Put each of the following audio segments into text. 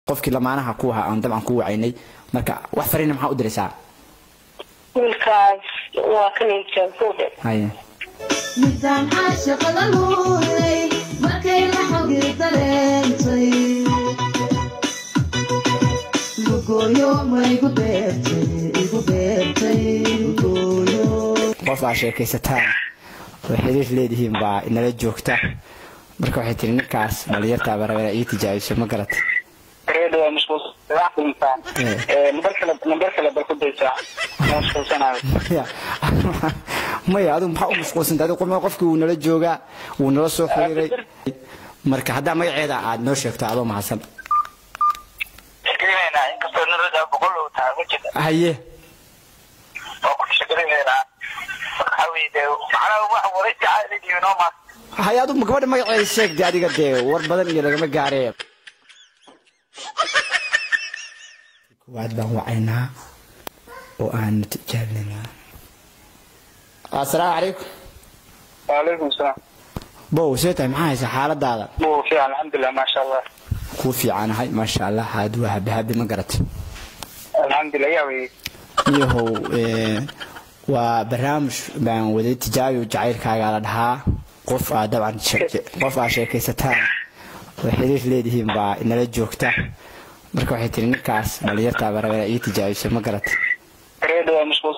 qofkii lamaanaha ku ahaa aan dabcan ku wacaynay marka wax fariin maxaa u diraysaa wiilkaas waa kan injilkooda haye midaan caashiq la luulay markay la xogi dareentay gogooyo ma igu beertay qof aa sheekaysataan oo xiriir leedihiin baa inala joogta marka waxay tiri ninkaas dhalinyarta barabeena ii tijaabiso ma garat reedo mashquul number kale bal ku daysa mashquulsanahay maya adu maxaa u mashquulsantahay adigu qofkii uu nala joogaa uu nala soo xiriiray marka hadda magaceeda aad noo sheegto adoo mahadsan haye haye adu gabadha magaceeda sheegtay adiga dee war badan iyo lagama gaaree waad baan wacaynaa oo aan tijaabinaa assalaamu calaykum وعليكم السلام bow seetay maxaa haysa xaaladaada مو في الحمد لله ما شاء الله ku fiicanahay ma sha Allah haad waa habi ma garat الحمد لله يا وي yahow waa barnaamij baan wada tijaabiyo jacaylkaaga la dhahaa qof aad dabcan qof aa sheekaysataan oo xiriir leedihiin baa inala joogta marka waxay tiri ninkaas dhalinyarta barabeena ii tijaabiso ma garat reedo mashquul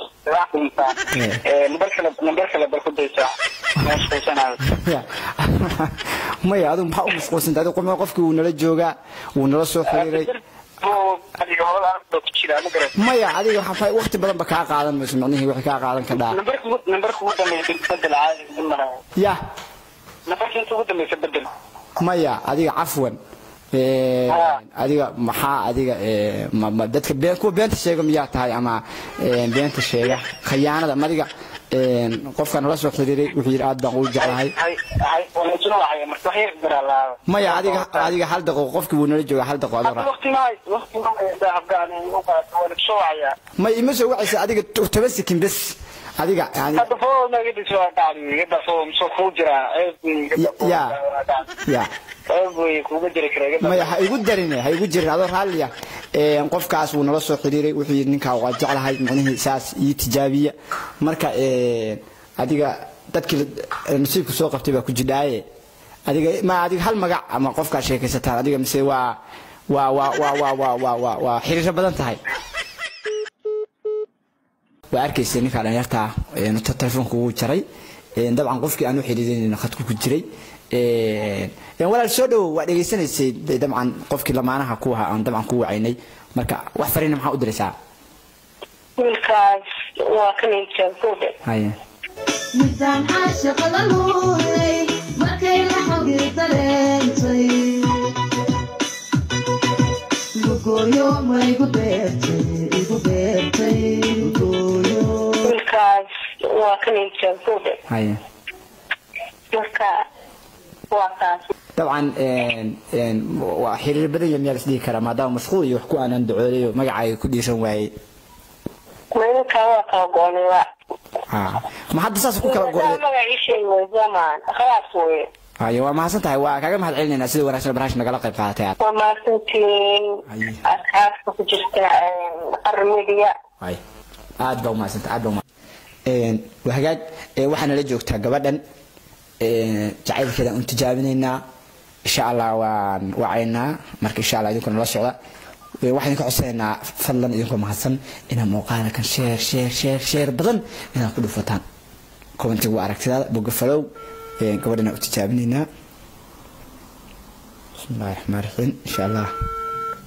number kale bal ku daysa mashquulsanahay maya adu maxaa u mashquulsantahay adigu qofkii uu nala joogaa uu nala soo xiriiray maya adiga waxaa waqti badan ba kaa qaadan mayso macnihii wixii kaa qaadan ka dhaa numberka ugu dambeysay bedel caadi ya numberka ugu dambeysay bedel maya adiga cafwan adiga maxaa adiga dadka been kuwa beenta sheega miyaa tahay ama beenta sheega khiyaanada madiga qofka nala soo xiriiray wuxuu yiri aad baan u jeclahay maya adiga hal daqiiqo qofkii uu nala jooga hal daqiiqo ma ima soo wacaysa adiga 10 sekin bas adiga yani ya maya ha igu darin adoo raaliya qofkaas uu nala soo xiriiray wuxuu yiri ninka waa jeclahay macnaheedu saas ii tijaabiya marka adiga dadkii nasiibku soo qabtay baa ku jidaaye adiga hal magac ama qofka sheekaysataan adiga mise waa xiriir badan tahay waa arkaysa ninka dhalinyarta telefoonku uu jaray dabcan qofkii aan u xiriirin khadku ku jiray walaal soo dhow waa dhageysanaysay dabcan qofkii lamaanaha ku ahaa aan dabcan ku wacaynay marka wax fariin maxaa u diraysaa wiilkaas waa kan injilkooda haye midaan caashiq la luulay markay la xogi dareentay gogooyo ma igu beertay wiilkaas waa kan injilkooda haye marka waa kaas dabcan waa xiriir badan iyo meel isdhihi kara maadaama mashquul iyo wax ku aanan ducoolayo magacaaga ku dhiisan waayey wiilka waa kala go'nay ma hadda saas ku kala go'day magaciisa way zaman khalaas way haye waa mahadsan tahay waa kaaga mahad celinayna sida wanaagsan barnaamij nagala qayb qaadatay waa mahadsantiin asxaabta ku jirta qarmidiya haye aad baa mahadsantahay waa hagaag waxaana la joogtaa gabadhan jacaylkeeda aan tijaabinaynaa insha Allah waan wacaynaa marka insha Allah idinku nala socda waxaan ka codsanaynaa fadlan idinku mahadsan inaa muuqaalka kan share badan inaad ku dhufataan commentiga aragtidaada boga follow gabadhana u tijaabinaynaa bismillahir rahmanir rahim insha Allah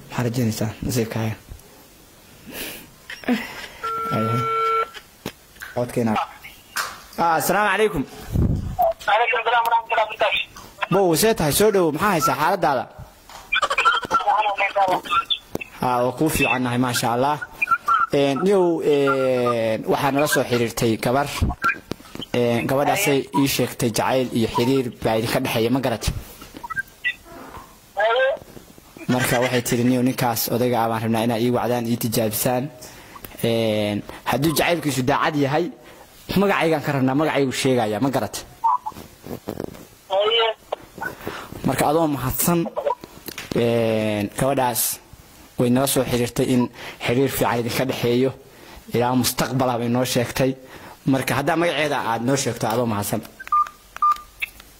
waxaan rajaynayaa nasiibkaaga codkeena assalaamu calaykum عليكم السلام ورحمة الله وبركاته. bow seetahay soo dhow maxaa haysa xaaladaada waa ku fiicanahay ma sha Allah niyow waxaa nala soo xiriirtay gabadhaasay ii sheegtay jacayl iyo xiriir baa idinka dhexeeya ma garat marka waxay tiri niyow ninkaas odayga baan rabnaa inaa ii wacdaan ii tijaabisaan hadduu jacaylkiisu daacad yahay magacaygaan ka rabnaa magacaygu sheegaya ma garat marka adoo mahadsan gabadhaas وإن رسول حريرتي إن حرير في عيد كدحيو إلى مستقبلها بينو شيكتي marka hadda magaceeda aad noo sheegto adoo mahadsan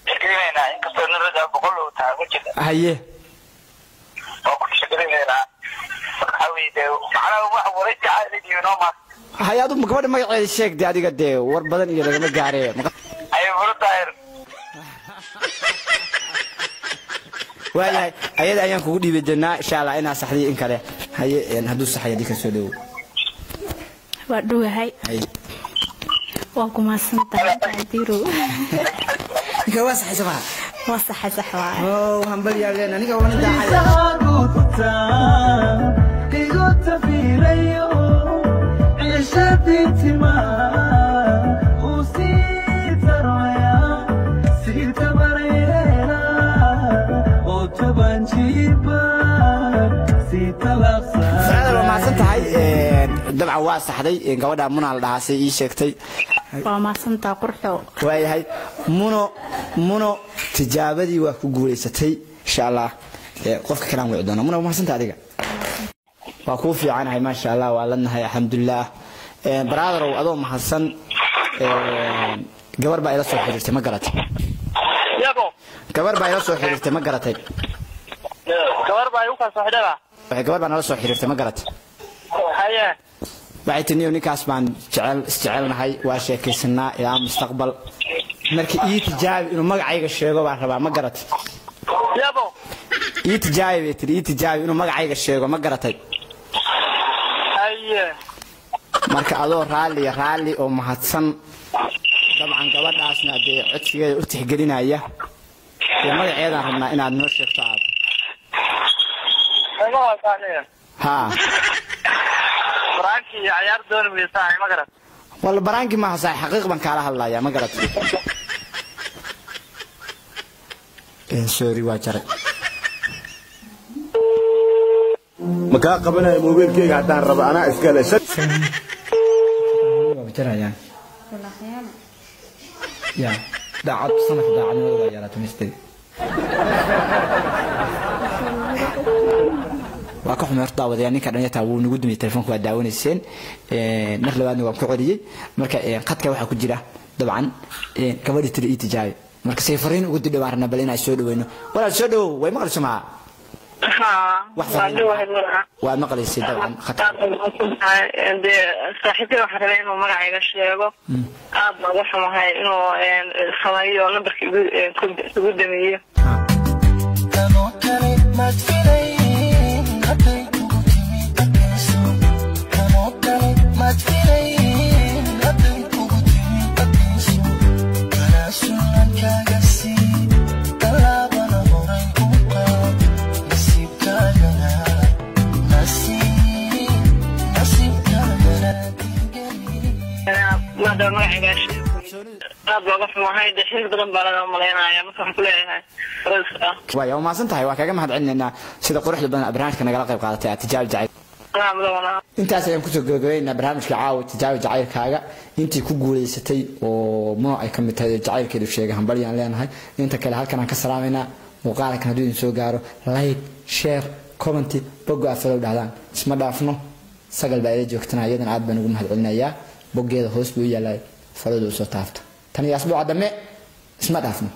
shaqeynayna in kastoo nirada boqol oo taa ku jirta haye oo ku shaqeynayna hawide macna wax wareejay caadiyo noo ma haye adu gabadha magaceeda sheegtay adiga de war badan iyo lagama gaaree ay wurdaayr waayahay ayada ayaan kugu dhiibay doonaa insha Allah inaa saxdii in kale haye haduu saxay adii ka soo dhaw waa dhuwahay وأكو سنتا عديرو كوا صحي صباح وصحي صحوا أوه هم بلي علينا نيجا وانا داعي فعلا ما سنتهاي دبعة واسع هذي قوادها منى الدعاسي إيش كتي وما سنتا قرحو واي منو تجابدي وكقولي ستي إن شاء الله قفك كلام وعدنا منو ما سنتا هذيك وكوفي عنها ما شاء الله وعلنا هاي الحمد لله برادر وأدوم حسن قبر بقى يلصق حريرتي ما قرأت yabo قبر بقى يلصق حريرتي ما قرأت gabar baa u ka soo xidhaba قبر بقى يلصق حريرتي ما قرأت haye بعتني ونكاس بان استعلنا هاي واشيكيسنا إلى المستقبل مركي يتجاوب إنه مقعيق الشيء ما قرأت yabo يتجاوب إنه مقعيق الشيء ما قرأت haye marka adoo raali oo mahadsan dabcan gabadhaasna de codsigeeda u tixgelinaya ee magaceeda rabnaa inaad noo sheegto aad ayma wasaanaya ha baraanki ciyaar doon miisaan ma garat wala baraanki ma hasaa xaqiiq ban kala hadlaya ma garat sorry waa jaray makaa qabanaya mobilkeyga haddaan rabo anaa iska le jarayaan ya daacad sanadka daacadnimada waa yaraato misteri waa ka xumeerto daawadaya ninka dhanyata wuu nagu dumiyay telefoonka waa daawanayseen mar labaadna waan ku celiyay marka qadka waxaa ku jira dabcan gabadhi tiri itijaabi marka say fariin ugu didhawaarna bal inaan soo dhaweyno walaal soo dhawow way maqlayso maa waa maqlaysay dabcan saaxiibkay waxaan rabay inuu magacayga sheego aad baan uga xumahay inuu sameeyo nambarka igu dameeyo واي وما سنتهاي وكاga mahad celinayna sida quruxda badan barnaamijka nagala qayb qaadatay tijaab jacayl intaas ayaan ku soo gabagabeynaa barnaamijka caawa tijaab jacaylkaaga intii ku guuleysatay oo mo ay ka mid tahay jacaylkeedu sheegay hambaliyaan leenahay inta kale halkan aan ka salaameynaa muuqaalkan haddii idin soo gaaro like share comment bogo afalo dhahdaan isma dhaafno sagal baa ila joogtana iyadan aad baan ugu mahad celinayaa bogeeda hoos buu yaalay faladu soo taafta tan iyo asbuuca dambe isma dhaafno